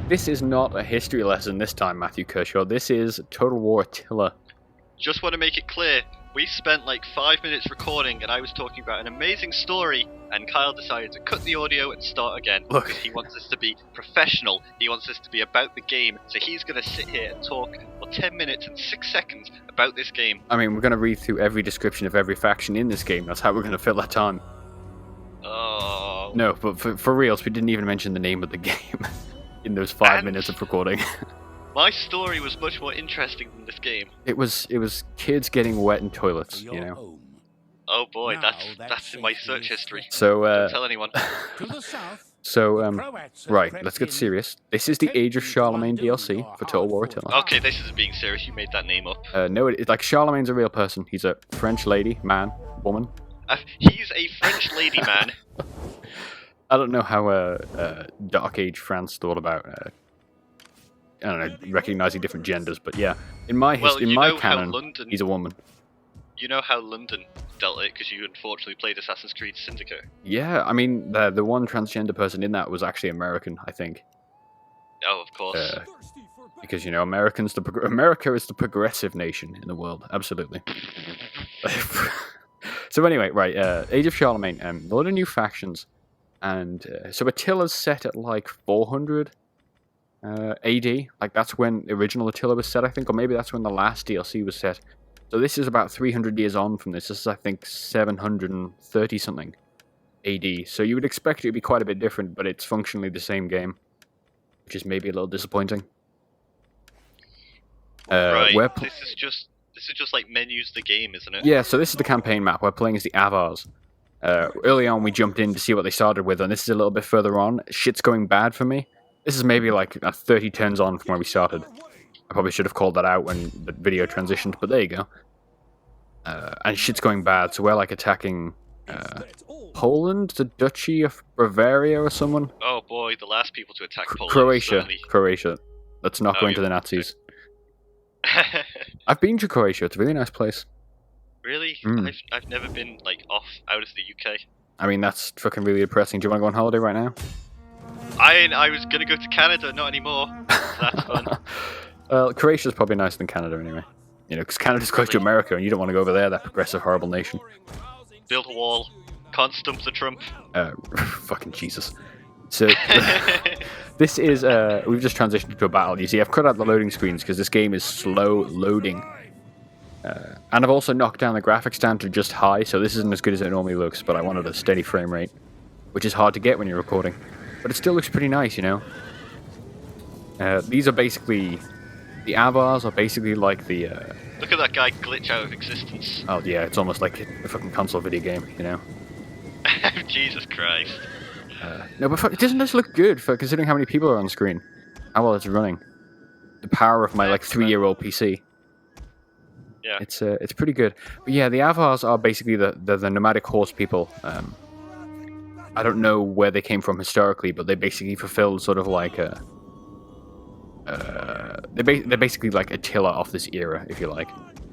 This is not a history lesson this time, Matthew Kershaw. This is Total War Attila. Just want to make it clear, we spent like 5 minutes recording and I was talking about an amazing story and Kyle decided to cut the audio and start again. Look. Because he wants us to be professional, he wants us to be about the game, so he's going to sit here and talk for 10 minutes and 6 seconds about this game. I mean, we're going to read through every description of every faction in this game. That's how we're going to fill that time. Oh. No, but for reals, we didn't even mention the name of the game in those 5 minutes of recording. My story was much more interesting than this game. It was kids getting wet in toilets, you know. Oh boy, that's in my search history. So Don't tell anyone. Right, let's get serious. This is the Age of Charlemagne DLC for Total War Attila. Okay, this isn't being serious. You made that name up. No, it's like Charlemagne's a real person. He's a French lady, man, woman. He's a French lady man. I don't know how Dark Age France thought about I don't know, recognizing different genders, but yeah, in my canon, he's a woman. You know how London dealt it because you unfortunately played Assassin's Creed Syndicate. Yeah, I mean the one transgender person in that was actually American, I think. Oh, of course. Because you know, America is the progressive nation in the world, absolutely. So anyway, right, Age of Charlemagne, a lot of new factions. And so Attila's set at like 400 AD. Like that's when the original Attila was set, I think, or maybe that's when the last DLC was set. So this is about 300 years on from this. This is, I think, 730 something AD. So you would expect it to be quite a bit different, but it's functionally the same game, which is maybe a little disappointing. Right. This is just like menus the game, isn't it? Yeah. So this is the campaign map. We're playing as the Avars. Early on, we jumped in to see what they started with, and this is a little bit further on. Shit's going bad for me. This is maybe like 30 turns on from where we started. I probably should have called that out when the video transitioned, but there you go. And shit's going bad, so we're like attacking Poland, the Duchy of Bavaria or someone. Oh boy, the last people to attack Poland. Croatia. Let's not go into the Nazis. I've been to Croatia, it's a really nice place. Really? I've never been like out of the UK. I mean, that's fucking really depressing. Do you want to go on holiday right now? I was gonna go to Canada, not anymore. That's fun. Well, Croatia's probably nicer than Canada anyway. You know, because Canada's close to America, and you don't want to go over there, that progressive, horrible nation. Build a wall. Can't stump the Trump. Fucking Jesus. So, this is, we've just transitioned into a battle. You see, I've cut out the loading screens because this game is slow loading. And I've also knocked down the graphics down to just high, so this isn't as good as it normally looks, but I wanted a steady frame rate, which is hard to get when you're recording. But it still looks pretty nice, you know? These are basically... The Avars are basically like the... Look at that guy glitch out of existence. Oh yeah, it's almost like a fucking console video game, you know? Jesus Christ. No, but doesn't this look good for considering how many people are on screen? How well it's running. The power of my, like, 3-year-old PC. Yeah. It's pretty good. But yeah, the Avars are basically the nomadic horse people. I don't know where they came from historically, but they basically fulfilled sort of like a... they're basically like Attila of this era, if you like.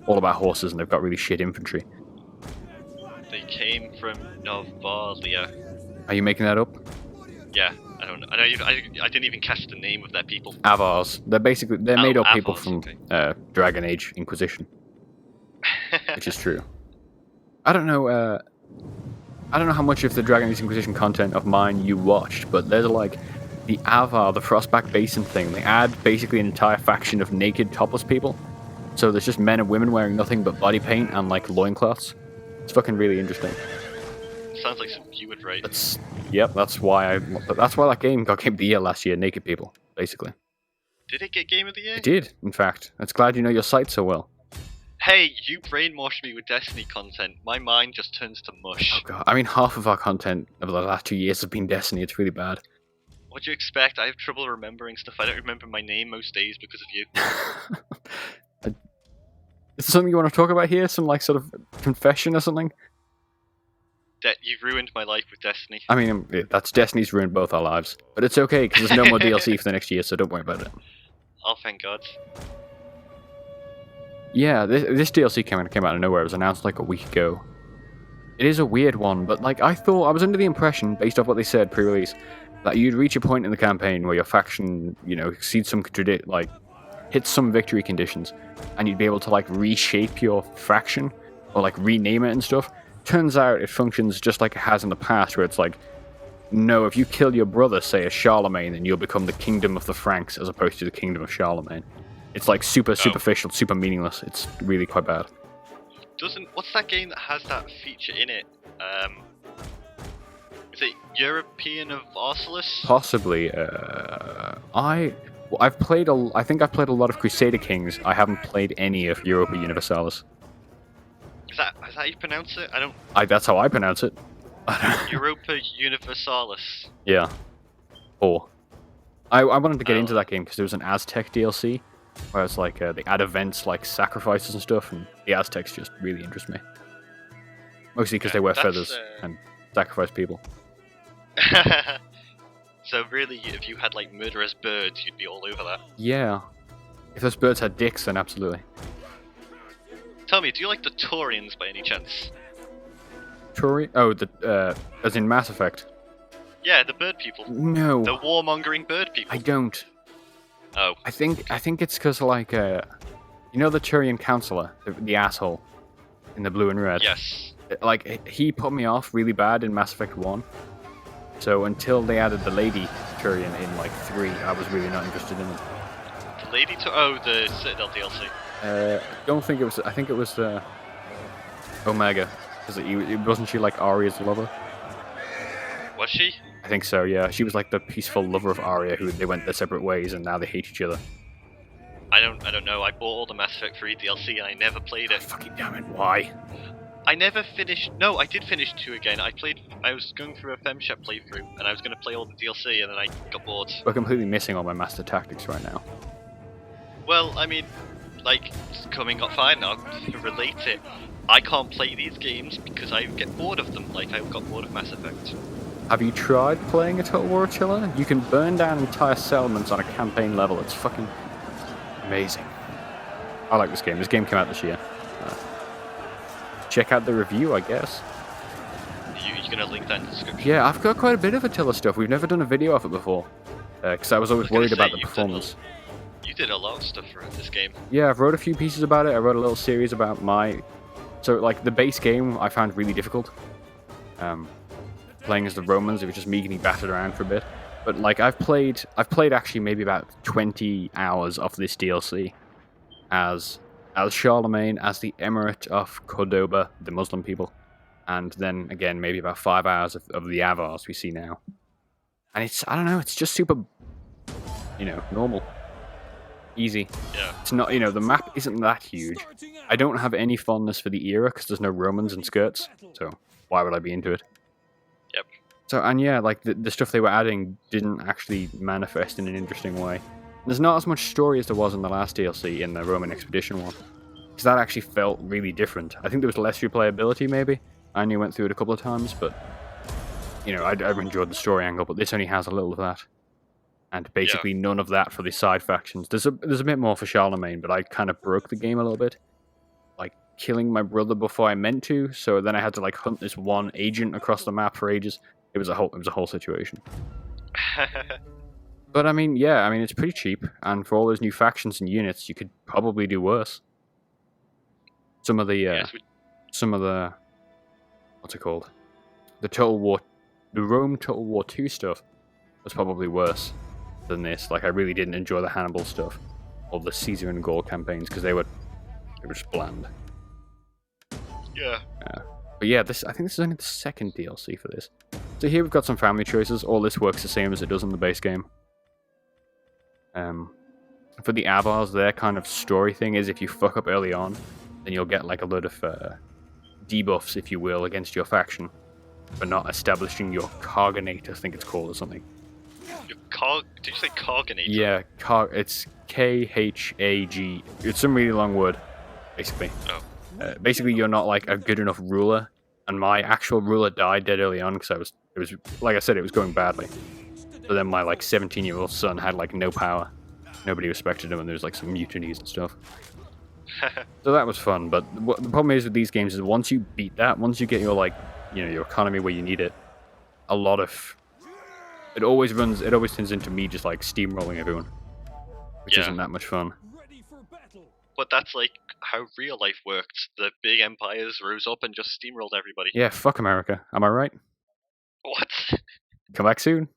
All about horses, and they've got really shit infantry. They came from Novalia. Are you making that up? Yeah, I don't know. I didn't even catch the name of their people. Avars. They're made up people from okay. Dragon Age Inquisition, which is true. I don't know how much of the Dragon Age Inquisition content of mine you watched, but there's like the Avar, the Frostback Basin thing. They add basically an entire faction of naked, topless people. So there's just men and women wearing nothing but body paint and like loincloths. It's fucking really interesting. Sounds like something you would write. That's why that game got Game of the Year last year. Naked people, basically. Did it get Game of the Year? It did, in fact. It's glad you know your site so well. Hey, you brainwashed me with Destiny content. My mind just turns to mush. Oh god, I mean half of our content over the last 2 years has been Destiny. It's really bad. What do you expect? I have trouble remembering stuff. I don't remember my name most days because of you. Is there something you want to talk about here? Some like sort of confession or something? You've ruined my life with Destiny. I mean, that's Destiny's ruined both our lives. But it's okay, because there's no more DLC for the next year, so don't worry about it. Oh, thank God. Yeah, this DLC came out of nowhere. It was announced like a week ago. It is a weird one, but like I was under the impression, based off what they said pre-release, That you'd reach a point in the campaign where your faction, exceeds some hits some victory conditions, and you'd be able to like reshape your faction or like rename it and stuff. Turns out it functions just like it has in the past, where it's like, no, if you kill your brother, say a Charlemagne, then you'll become the Kingdom of the Franks as opposed to the Kingdom of Charlemagne. It's like super superficial, super meaningless. It's really quite bad. What's that game that has that feature in it? Is it European of Arceus? Possibly. I've played I think I've played a lot of Crusader Kings. I haven't played any of Europa Universalis. Is that how you pronounce it? That's how I pronounce it. Europa Universalis. Yeah. Or I wanted to get into that game because there was an Aztec DLC where it's like they add events like sacrifices and stuff, and the Aztecs just really interest me. Mostly because they wear feathers and sacrifice people. So really, if you had like murderous birds, you'd be all over that. Yeah. If those birds had dicks, then absolutely. Tell me, do you like the Taurians by any chance? Tauri? Oh, as in Mass Effect. Yeah, the bird people. No. The warmongering bird people. I don't. Oh. I think it's because like the Turian counselor, the asshole, in the blue and red. Yes. Like he put me off really bad in Mass Effect 1. So until they added the lady Turian in like 3, I was really not interested in it. The lady the Citadel DLC. Don't think it was. I think it was Omega. Because it wasn't she like Arya's lover? Was she? I think so. Yeah, she was like the peaceful lover of Arya, who they went their separate ways, and now they hate each other. I don't know. I bought all the Mass Effect 3 DLC and I never played it. Fucking damn it! Why? I never finished. No, I did finish 2 again. I was going through a FemShep playthrough, and I was going to play all the DLC, and then I got bored. We're completely missing all my Master Tactics right now. Well, I mean, like, it's coming up fine now. To relate it, I can't play these games because I get bored of them. Like I got bored of Mass Effect. Have you tried playing a Total War Attila? You can burn down entire settlements on a campaign level. It's fucking amazing. I like this game. This game came out this year. Check out the review, I guess. You're gonna link that in the description? Yeah, I've got quite a bit of Attila stuff. We've never done a video of it before. Because I was always worried about the performance. You did a lot of stuff for this game. Yeah, I've wrote a few pieces about it. I wrote a little series about So, like, the base game I found really difficult. Playing as the Romans, it was just me getting battered around for a bit. But, like, I've played actually maybe about 20 hours of this DLC as Charlemagne, as the Emirate of Cordoba, the Muslim people. And then, again, maybe about 5 hours of the Avars we see now. And I don't know, it's just super, normal. Easy. Yeah. It's not, the map isn't that huge. I don't have any fondness for the era because there's no Romans and skirts, so why would I be into it? Yep. So, and yeah, like the stuff they were adding didn't actually manifest in an interesting way. There's not as much story as there was in the last DLC in the Roman Expedition one, because that actually felt really different. I think there was less replayability, maybe. I only went through it a couple of times, but I've enjoyed the story angle, but this only has a little of that. And basically none of that for the side factions. There's a bit more for Charlemagne, but I kind of broke the game a little bit. Like, killing my brother before I meant to, so then I had to, like, hunt this one agent across the map for ages. It was a whole situation. But, I mean, it's pretty cheap, and for all those new factions and units, you could probably do worse. Some of the, what's it called? The Rome Total War 2 stuff was probably worse than this. Like, I really didn't enjoy the Hannibal stuff or the Caesar and Gaul campaigns because they were just bland. Yeah. But yeah, I think this is only the second DLC for this. So here we've got some family choices. All this works the same as it does in the base game. For the Avars, their kind of story thing is if you fuck up early on, then you'll get like a load of debuffs, if you will, against your faction for not establishing your Cargonate, I think it's called, or something. Did you say Cargonate? Yeah, it's K-H-A-G. It's some really long word, basically. Oh. Basically, you're not like a good enough ruler, and my actual ruler died dead early on because it was like I said, it was going badly. So then my like 17-year-old son had like no power. Nobody respected him, and there was like some mutinies and stuff. So that was fun, but the problem is with these games is once you beat that, once you get your like, your economy where you need it, a lot of It always turns into me just like steamrolling everyone, which Yeah. isn't that much fun. But that's like how real life worked. The big empires rose up and just steamrolled everybody. Yeah, fuck America. Am I right? What? Come back soon.